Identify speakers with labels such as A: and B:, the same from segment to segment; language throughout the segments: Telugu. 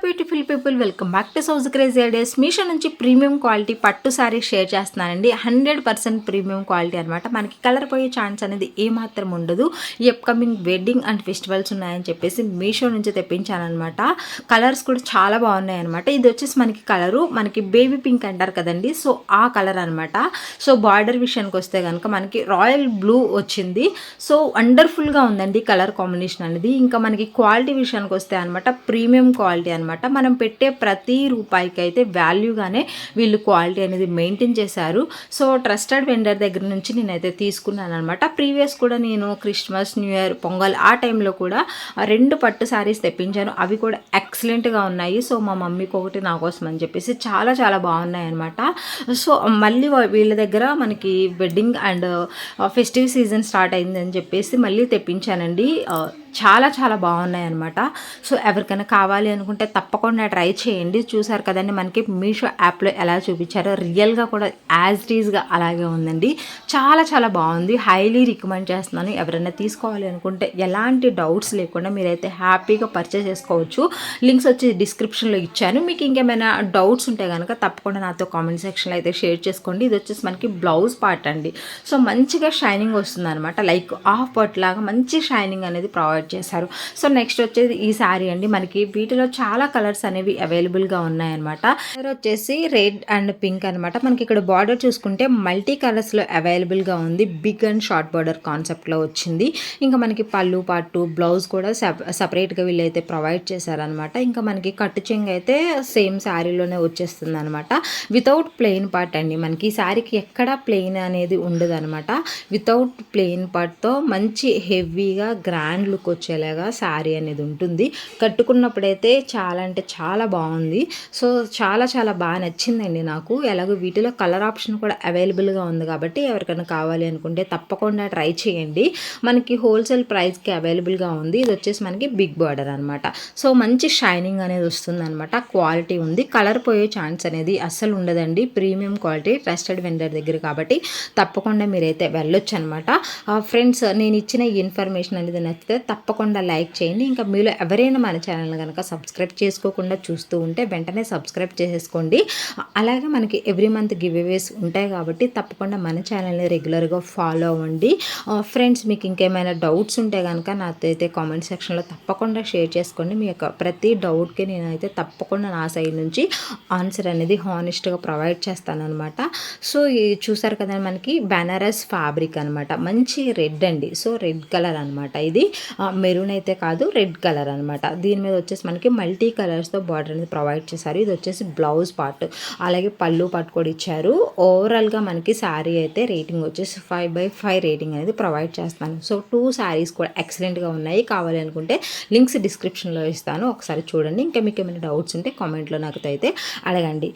A: Beautiful people, welcome back to Souj crazy ideas. Meesho నుంచి ప్రీమియం క్వాలిటీ పట్టు సారీ షేర్ చేస్తున్నానండి. 100% ప్రీమియం క్వాలిటీ అనమాట. మనకి కలర్ పోయే ఛాన్స్ అనేది ఏమాత్రం ఉండదు. ఈ అప్కమింగ్ వెడ్డింగ్ అండ్ ఫెస్టివల్స్ ఉన్నాయని చెప్పేసి మీషో నుంచి తెప్పించానమాట. కలర్స్ కూడా చాలా బాగున్నాయి అనమాట. ఇది వచ్చేసి మనకి బేబీ పింక్ అంటారు కదండి, సో ఆ కలర్ అనమాట. సో బార్డర్ విషయానికి వస్తే కనుక మనకి రాయల్ బ్లూ వచ్చింది. సో వండర్ఫుల్గా ఉందండి కలర్ కాంబినేషన్ అనేది. ఇంకా మనకి క్వాలిటీ విషయానికి వస్తే అనమాట ప్రీమియం క్వాలిటీ అనమాట. మనం పెట్టే ప్రతి రూపాయికి అయితే వాల్యూగానే వీళ్ళు క్వాలిటీ అనేది మెయింటైన్ చేశారు. సో ట్రస్టెడ్ వెండర్ దగ్గర నుంచి నేనైతే తీసుకున్నాను అనమాట. ప్రీవియస్ కూడా నేను క్రిస్మస్, న్యూ ఇయర్, పొంగల్ ఆ టైంలో కూడా 2 పట్టు శారీస్ తెప్పించాను. అవి కూడా ఎక్సలెంట్గా ఉన్నాయి. సో మా మమ్మీకి ఒకటి నా కోసం అని చెప్పేసి చాలా చాలా బాగున్నాయి అనమాట. సో మళ్ళీ వీళ్ళ దగ్గర మనకి wedding and festive season start అయిందని చెప్పేసి మళ్ళీ తెప్పించానండి. చాలా చాలా బాగున్నాయి అనమాట. సో ఎవరికైనా కావాలి అనుకుంటే తప్పకుండా ట్రై చేయండి. చూసారు కదండి మనకి మీషో యాప్లో ఎలా చూపించారో రియల్గా కూడా యాజ్ ఇట్ ఈజ్గా అలాగే ఉందండి. చాలా చాలా బాగుంది. హైలీ రికమెండ్ చేస్తున్నాను. ఎవరైనా తీసుకోవాలి అనుకుంటే ఎలాంటి డౌట్స్ లేకుండా మీరైతే హ్యాపీగా పర్చేస్ చేసుకోవచ్చు. లింక్స్ వచ్చి డిస్క్రిప్షన్లో ఇచ్చాను. మీకు ఇంకేమైనా డౌట్స్ ఉంటే కనుక తప్పకుండా నాతో కామెంట్ సెక్షన్లో అయితే షేర్ చేసుకోండి. ఇది వచ్చేసి మనకి బ్లౌజ్ పార్ట్ అండి. సో మంచిగా షైనింగ్ వస్తుంది అనమాట. లైక్ హాఫ్ పట్ లాగా మంచి షైనింగ్ అనేది ప్రొవైడ్ చేశారు. సో నెక్స్ట్ వచ్చేది ఈ శారీ అండి. మనకి వీటిలో చాలా కలర్స్ అనేవి అవైలబుల్గా ఉన్నాయన్నమాట. కలర్ వచ్చేసి రెడ్ అండ్ పింక్ అనమాట. మనకి ఇక్కడ బార్డర్ చూసుకుంటే మల్టీ కలర్స్లో అవైలబుల్గా ఉంది. బిగ్ అండ్ షార్ట్ బార్డర్ కాన్సెప్ట్లో వచ్చింది. ఇంకా మనకి పళ్ళు పాటు బ్లౌజ్ కూడా సపరేట్గా వీళ్ళైతే ప్రొవైడ్ చేశారనమాట. ఇంకా మనకి కట్టు చెంగు అయితే సేమ్ శారీలోనే వచ్చేస్తుంది అనమాట. వితౌట్ ప్లెయిన్ పార్ట్ అండి. మనకి ఈ శారీకి ఎక్కడా ప్లెయిన్ అనేది ఉండదు అనమాట. వితౌట్ ప్లెయిన్ పార్ట్తో మంచి హెవీగా గ్రాండ్ లుక్ వచ్చేలాగా శారీ అనేది ఉంటుంది. కట్టుకున్నప్పుడైతే చాలా అంటే చాలా బాగుంది. సో చాలా చాలా బాగా నచ్చిందండి నాకు. ఎలాగో వీటిలో కలర్ ఆప్షన్ కూడా అవైలబుల్గా ఉంది కాబట్టి ఎవరికైనా కావాలి అనుకుంటే తప్పకుండా ట్రై చేయండి. మనకి హోల్సేల్ ప్రైస్కి అవైలబుల్గా ఉంది. ఇది వచ్చేసి మనకి బిగ్ బార్డర్ అనమాట. సో మంచి షైనింగ్ అనేది వస్తుంది అనమాట. క్వాలిటీ ఉంది. కలర్ పోయే ఛాన్స్ అనేది అస్సలు ఉండదండి. ప్రీమియం క్వాలిటీ ట్రస్టెడ్ వెండర్ దగ్గర కాబట్టి తప్పకుండా మీరైతే వెళ్ళొచ్చు అనమాట. ఫ్రెండ్స్, నేను ఇచ్చిన ఈ ఇన్ఫర్మేషన్ అనేది నచ్చితే తప్పకుండా లైక్ చేయండి. ఇంకా మీలో ఎవరైనా మన ఛానల్ కనుక సబ్స్క్రైబ్ చేసుకోకుండా చూస్తూ ఉంటే వెంటనే సబ్స్క్రైబ్ చేసేసుకోండి. అలాగే మనకి ఎవ్రీ మంత్ గివ్ అవేస్ ఉంటాయి కాబట్టి తప్పకుండా మన ఛానల్ని రెగ్యులర్గా ఫాలో అవ్వండి. ఫ్రెండ్స్, మీకు ఇంకేమైనా డౌట్స్ ఉంటే కనుక నాతో అయితే కామెంట్ సెక్షన్లో తప్పకుండా షేర్ చేసుకోండి. మీ యొక్క ప్రతి డౌట్కి నేనైతే తప్పకుండా నా సైడ్ నుంచి ఆన్సర్ అనేది హానెస్ట్గా ప్రొవైడ్ చేస్తానన్నమాట. సో చూసారు కదా మనకి బెనారస్ ఫ్యాబ్రిక్ అనమాట. మంచి రెడ్ అండి. సో రెడ్ కలర్ అనమాట. ఇది మెరూన్ అయితే కాదు, రెడ్ కలర్ అనమాట. దీని మీద వచ్చేసి మనకి మల్టీ కలర్స్తో బార్డర్ అనేది ప్రొవైడ్ చేశారు. ఇది వచ్చేసి బ్లౌజ్ పార్ట్, అలాగే పళ్ళు పార్ట్ కూడా ఇచ్చారు. ఓవరాల్గా మనకి శారీ అయితే రేటింగ్ వచ్చేసి 5/5 రేటింగ్ అనేది ప్రొవైడ్ చేస్తాను. సో 2 శారీస్ కూడా ఎక్సలెంట్గా ఉన్నాయి. కావాలి అనుకుంటే లింక్స్ డిస్క్రిప్షన్లో ఇస్తాను, ఒకసారి చూడండి. ఇంకా మీకు ఏమైనా డౌట్స్ ఉంటే కామెంట్లో నాకు అయితే అడగండి.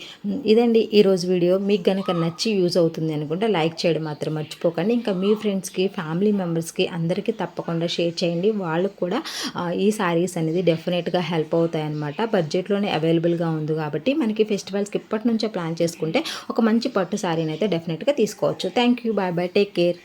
A: ఇదండి ఈరోజు వీడియో. మీకు కనుక నచ్చి యూజ్ అవుతుంది అనుకుంటే లైక్ చేయడం మాత్రం మర్చిపోకండి. ఇంకా మీ ఫ్రెండ్స్కి, ఫ్యామిలీ మెంబర్స్కి అందరికీ తప్పకుండా షేర్ చేయండి. వాళ్ళకు కూడా ఈ శారీస్ అనేది డెఫినెట్గా హెల్ప్ అవుతాయి అన్నమాట. బడ్జెట్లోనే అవైలబుల్గా ఉంది కాబట్టి మనకి ఫెస్టివల్స్కి ఇప్పటి నుంచే ప్లాన్ చేసుకుంటే ఒక మంచి పట్టు శారీని అయితే డెఫినెట్గా తీసుకోవచ్చు. Thank you. Bye bye. Take care.